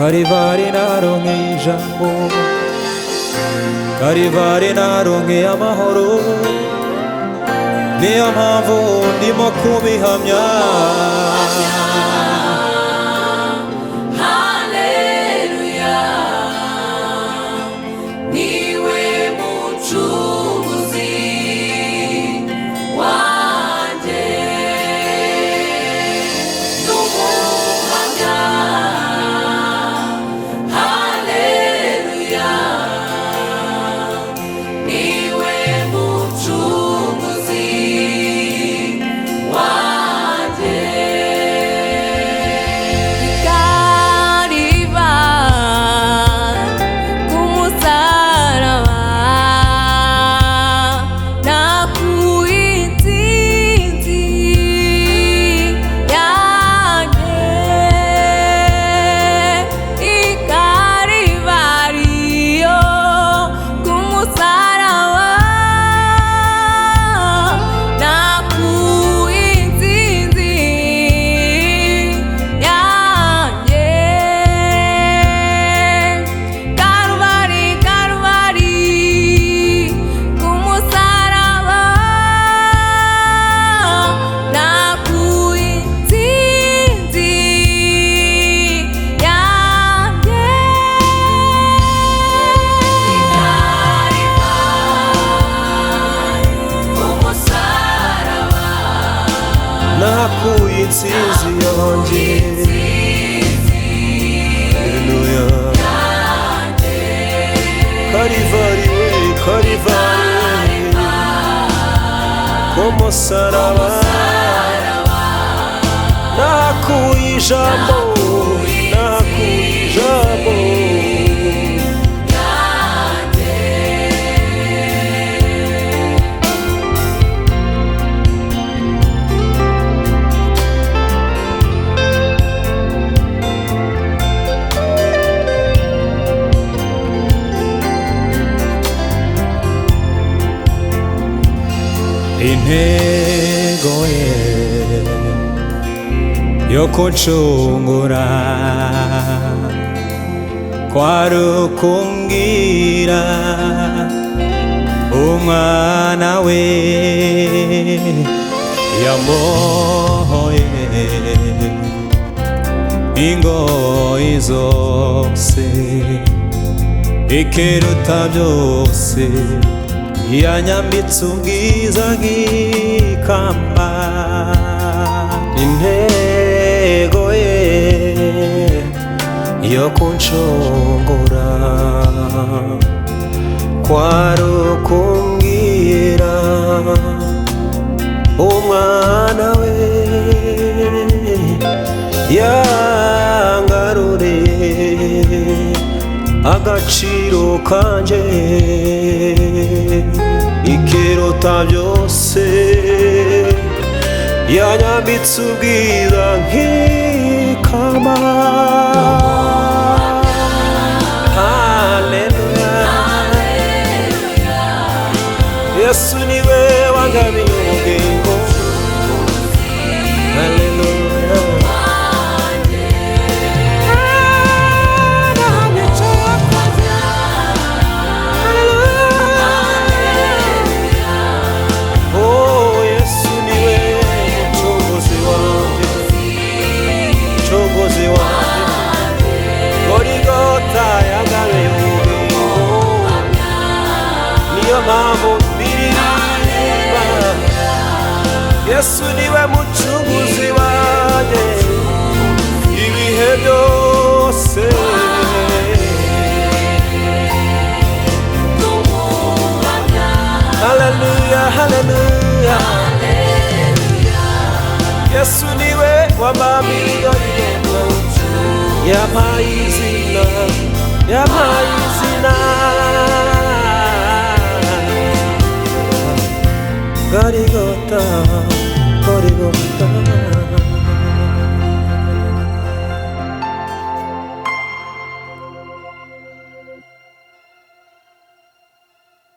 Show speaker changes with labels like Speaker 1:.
Speaker 1: Karivari naronke ijambo, Karivari naronke amahoro, niyo mpamvu ndimo kubihamya.
Speaker 2: Haleluya, niwe mucunguzi wanje, ndumuhamya. Haleluya, niwe mucunguzi wanje. Kariba kumusaraba nakuitsinzi yanjye, ikaribariyo kumusaraba nakuitsinzi yanjye. Karubari, Karubari kumusaraba nakuitsinzi yanjye. Kumusaraba
Speaker 1: Nakuye intsinzi yanjye. Haleluya. Karivari we, Karivari kumusaraba nakuye ijambo, nakuye ijambo. Intego ye yo kuncungura kwari ukumbwira umwana we yamuhoye ingoyi zose, ikiruta byose yanyambitse ubwiza nk'ikamba. Intego ye yo kuncungura kwari ukumbwira umwana we yangaruriye agaciro kanje, ikiruta byose yanyambitse ubwiza nk'ikamba. Haleluya, Yesu niwe wangabiye ubugingo. Haleluya. Yesu niwe mucunguzi wanjye ibihe byose. Haleluya, haleluya, Yesu niwe wamamiriza ibintu, yampaye izina, yampaye izina. Garigota, Garigota.